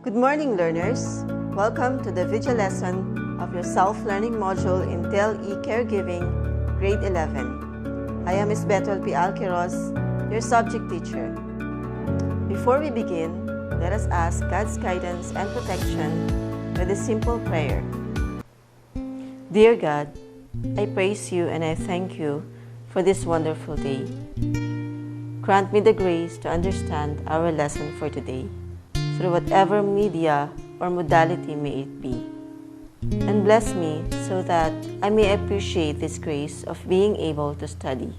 Good morning, learners. Welcome to the video lesson of your self-learning module in TEL E-Caregiving, Grade 11. I am Ms. Bethel P. Alqueros, your subject teacher. Before we begin, let us ask God's guidance and protection with a simple prayer. Dear God, I praise you and I thank you for this wonderful day. Grant me the grace to understand our lesson for today, through whatever media or modality may it be. And bless me so that I may appreciate this grace of being able to study.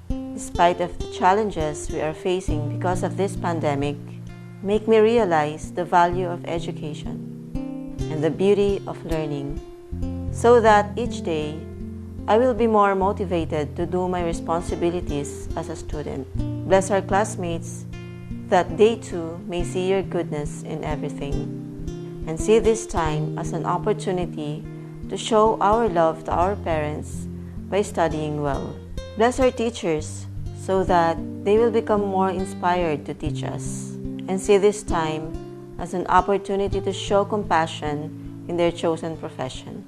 Despite of the challenges we are facing because of this pandemic, make me realize the value of education and the beauty of learning, so that each day I will be more motivated to do my responsibilities as a student. Bless our classmates that they too may see your goodness in everything, and see this time as an opportunity to show our love to our parents by studying well. Bless our teachers so that they will become more inspired to teach us, and see this time as an opportunity to show compassion in their chosen profession.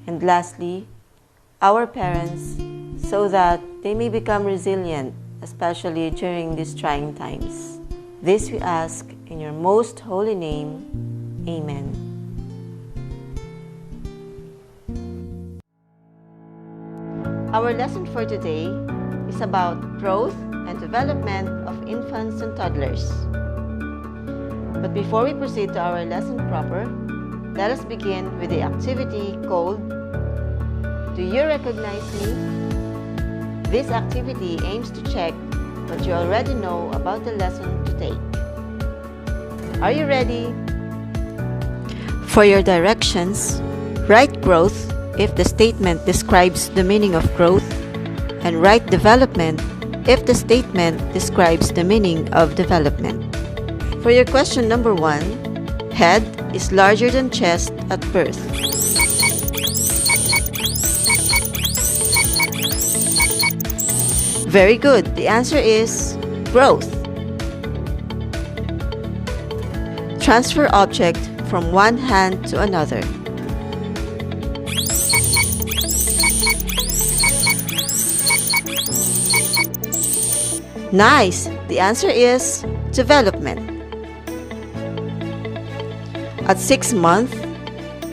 And lastly, our parents so that they may become resilient, especially during these trying times. This we ask in your most holy name. Amen. Our lesson for today is about growth and development of infants and toddlers. But before we proceed to our lesson proper, let us begin with the activity called Do You Recognize Me? This activity aims to check what you already know about the lesson to take. Are you ready? For your directions, write growth if the statement describes the meaning of growth, and write development if the statement describes the meaning of development. For your question number 1, head is larger than chest at birth. Very good. The answer is growth. Transfer object from one hand to another. Nice. The answer is development. At 6 months,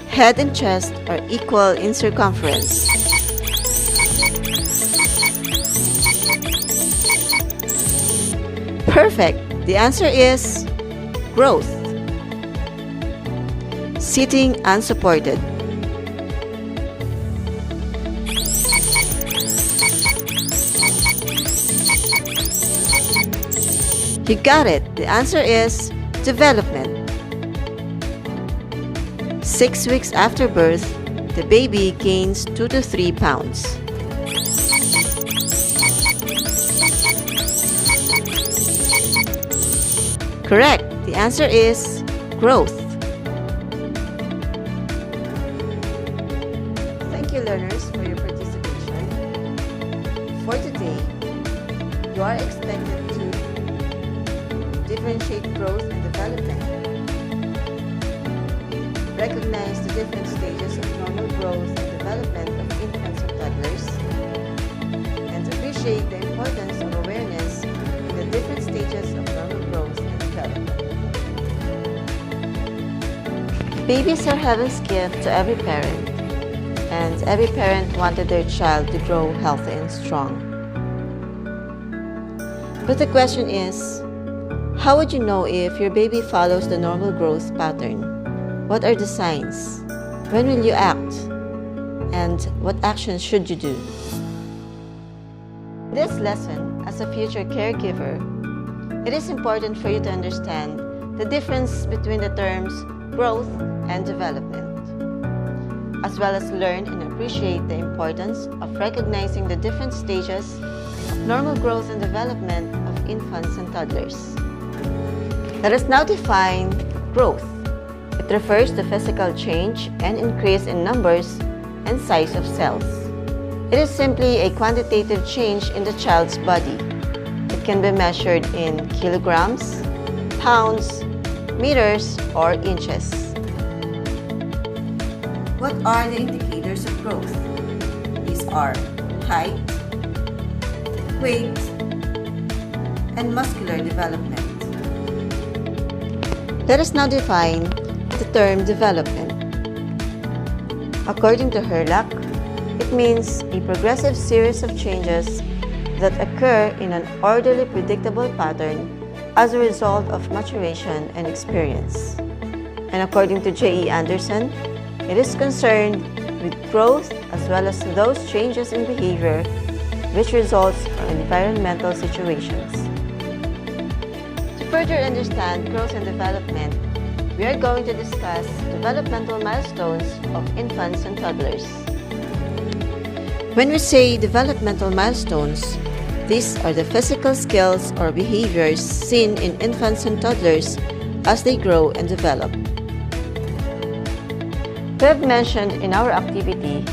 head and chest are equal in circumference. Perfect. The answer is growth. Sitting unsupported. You got it. The answer is development. 6 weeks after birth, the baby gains 2 to 3 pounds. Correct. The answer is growth. Thank you, learners, for your participation. For today, you are expected to differentiate growth and development, recognize the different stages of normal growth and development of infants and toddlers, and appreciate the importance of awareness in the different stages of normal growth and development. Babies are heaven's gift to every parent, and every parent wanted their child to grow healthy and strong. But the question is, how would you know if your baby follows the normal growth pattern? What are the signs? When will you act? And what actions should you do? In this lesson, as a future caregiver, it is important for you to understand the difference between the terms growth and development, as well as learn and appreciate the importance of recognizing the different stages of normal growth and development of infants and toddlers. Let us now define growth. It refers to physical change and increase in numbers and size of cells. It is simply a quantitative change in the child's body. It can be measured in kilograms, pounds, meters, or inches. What are the indicators of growth? These are height, weight, and muscular development. Let us now define the term development. According to Herlock, it means a progressive series of changes that occur in an orderly, predictable pattern as a result of maturation and experience. And according to J.E. Anderson, it is concerned with growth as well as those changes in behavior which results from environmental situations. To further understand growth and development, we are going to discuss developmental milestones of infants and toddlers. When we say developmental milestones, these are the physical skills or behaviors seen in infants and toddlers as they grow and develop. We have mentioned in our activity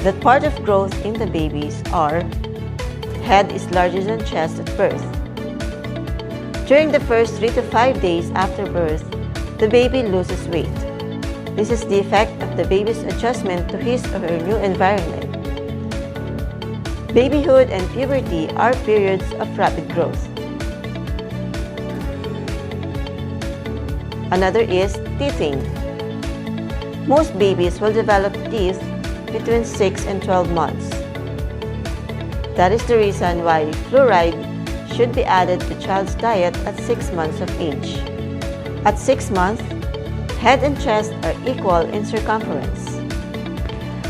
that part of growth in the babies are head is larger than chest at birth. During the first 3 to 5 days after birth, the baby loses weight. This is the effect of the baby's adjustment to his or her new environment. Babyhood and puberty are periods of rapid growth. Another is teething. Most babies will develop teeth between 6 and 12 months. That is the reason why fluoride should be added to child's diet at 6 months of age. At 6 months, head and chest are equal in circumference.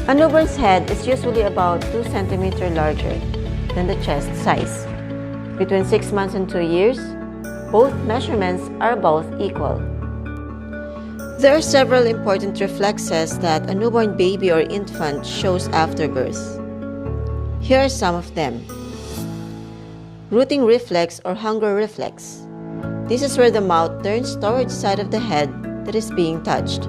A newborn's head is usually about 2 cm larger than the chest size. Between 6 months and 2 years, both measurements are about equal. There are several important reflexes that a newborn baby or infant shows after birth. Here are some of them. Rooting reflex or hunger reflex. This is where the mouth turns towards the side of the head that is being touched.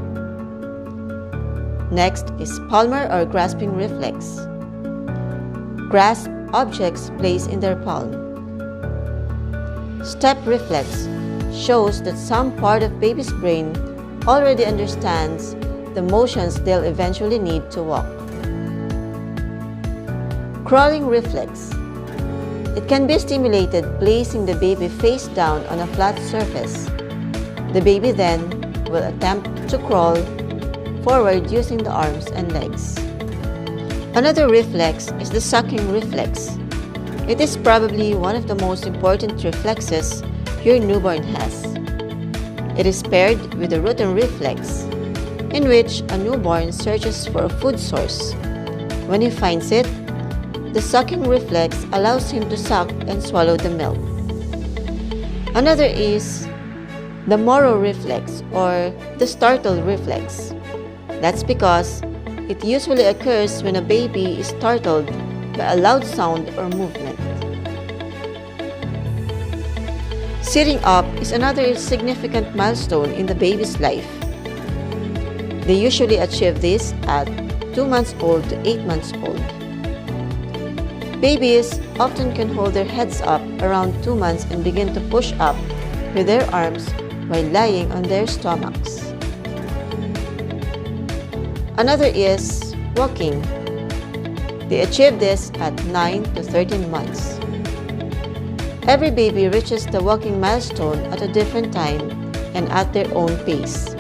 Next is palmar or grasping reflex. Grasp objects placed in their palm. Step reflex shows that some part of baby's brain already understands the motions they'll eventually need to walk. Crawling reflex. It can be stimulated placing the baby face down on a flat surface. The baby then will attempt to crawl forward using the arms and legs. Another reflex is the sucking reflex. It is probably one of the most important reflexes your newborn has. It is paired with the rooting reflex, in which a newborn searches for a food source. When he finds it, the sucking reflex allows him to suck and swallow the milk. Another is the Moro reflex or the startle reflex. That's because it usually occurs when a baby is startled by a loud sound or movement. Sitting up is another significant milestone in the baby's life. They usually achieve this at 2 months old to 8 months old. Babies often can hold their heads up around 2 months and begin to push up with their arms while lying on their stomachs. Another is walking. They achieve this at 9 to 13 months. Every baby reaches the walking milestone at a different time and at their own pace.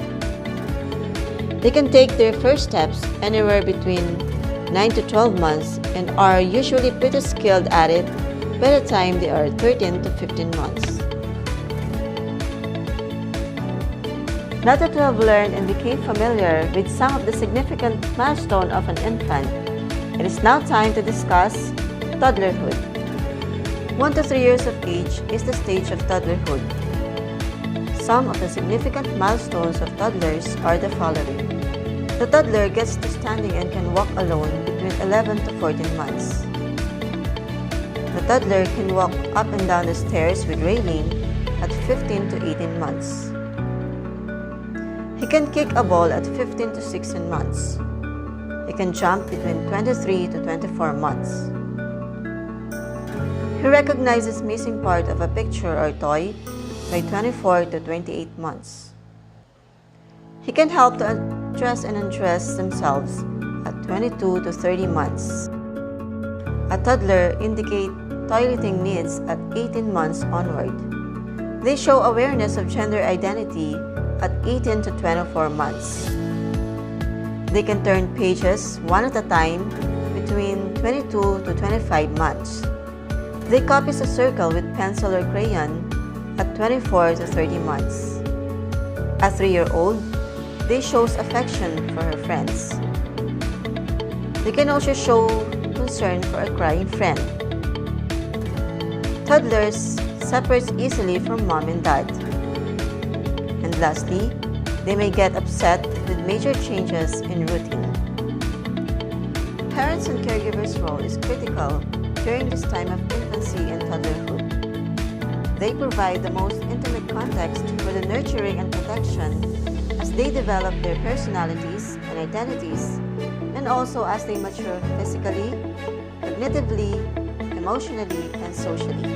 They can take their first steps anywhere between 9 to 12 months and are usually pretty skilled at it by the time they are 13 to 15 months. Now that we have learned and became familiar with some of the significant milestones of an infant, it is now time to discuss toddlerhood. 1 to 3 years of age is the stage of toddlerhood. Some of the significant milestones of toddlers are the following. The toddler gets to standing and can walk alone between 11 to 14 months. The toddler can walk up and down the stairs with railing at 15 to 18 months. He can kick a ball at 15 to 16 months. He can jump between 23 to 24 months. He recognizes missing part of a picture or toy by 24 to 28 months. He can help to dress and undress themselves at 22 to 30 months. A toddler indicates toileting needs at 18 months onward. They show awareness of gender identity at 18 to 24 months. They can turn pages one at a time between 22 to 25 months. They copy a circle with pencil or crayon at 24 to 30 months. A 3-year-old, they shows affection for her friends. They can also show concern for a crying friend. Toddlers separates easily from mom and dad. And lastly, they may get upset with major changes in routine. Parents and caregivers' role is critical during this time of infancy and toddlerhood. They provide the most intimate context for the nurturing and protection as they develop their personalities and identities, and also as they mature physically, cognitively, emotionally, and socially.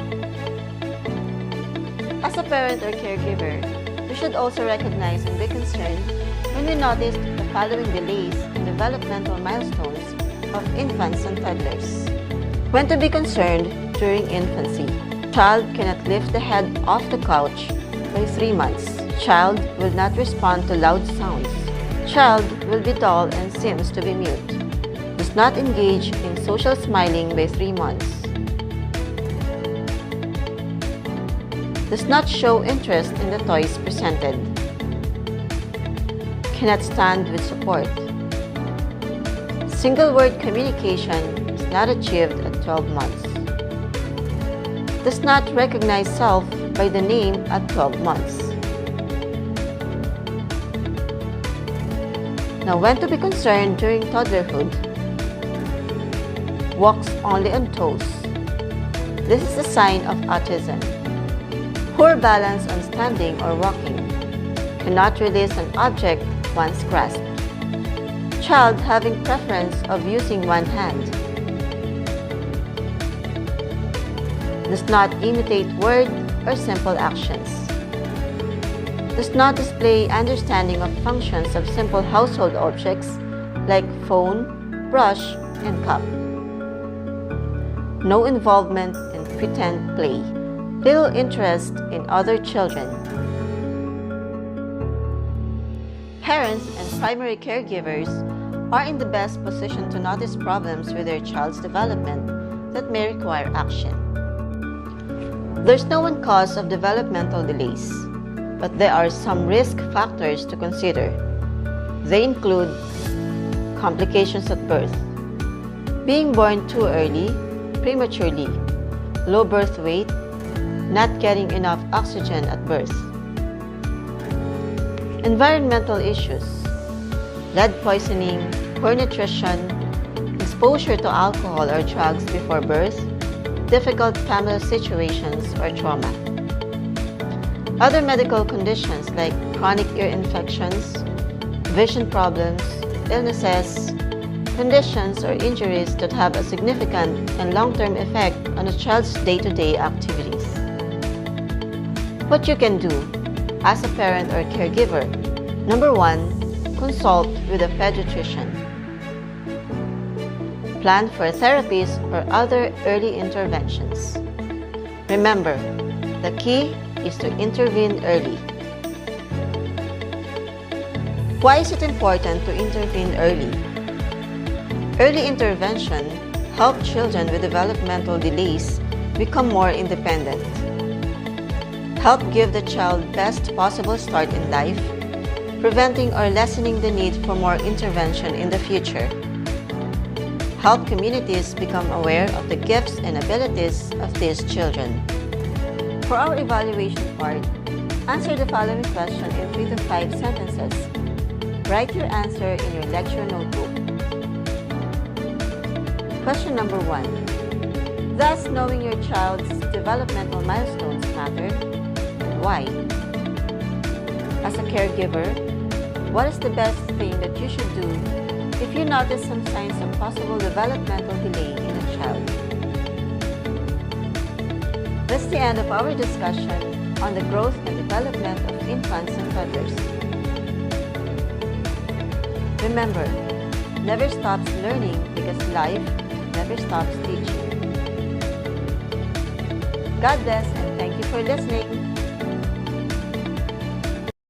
As a parent or caregiver, we should also recognize and be concerned when we notice the following delays in developmental milestones of infants and toddlers. When to be concerned during infancy. Child cannot lift the head off the couch by 3 months. Child will not respond to loud sounds. Child will be dull and seems to be mute. Does not engage in social smiling by 3 months. Does not show interest in the toys presented. Cannot stand with support. Single word communication is not achieved at 12 months. Does not recognize self by the name at 12 months. Now, when to be concerned during toddlerhood. Walks only on toes. This is a sign of autism. Poor balance on standing or walking. Cannot release an object once grasped. Child having preference of using one hand. Does not imitate word or simple actions. Does not display understanding of functions of simple household objects like phone, brush, and cup. No involvement in pretend play. Little interest in other children. Parents and primary caregivers are in the best position to notice problems with their child's development that may require action. There's no one cause of developmental delays, but there are some risk factors to consider. They include complications at birth, being born too early, prematurely, low birth weight, not getting enough oxygen at birth. Environmental issues, lead poisoning, poor nutrition, exposure to alcohol or drugs before birth, difficult family situations or trauma. Other medical conditions like chronic ear infections, vision problems, illnesses, conditions or injuries that have a significant and long-term effect on a child's day-to-day activities. What you can do as a parent or caregiver. Number 1, consult with a pediatrician. Plan for therapies or other early interventions. Remember, the key is to intervene early. Why is it important to intervene early? Early intervention helps children with developmental delays become more independent. Help give the child best possible start in life, preventing or lessening the need for more intervention in the future. Help communities become aware of the gifts and abilities of these children. For our evaluation part, answer the following question in 3 to 5 sentences. Write your answer in your lecture notebook. Question number 1. Thus, knowing your child's developmental milestones matter, and why? As a caregiver, what is the best thing that you should do if you notice some signs of possible developmental delay in a child? That's the end of our discussion. on the growth and development of infants and toddlers. Remember, never stops learning because life never stops teaching. God bless and thank you for listening.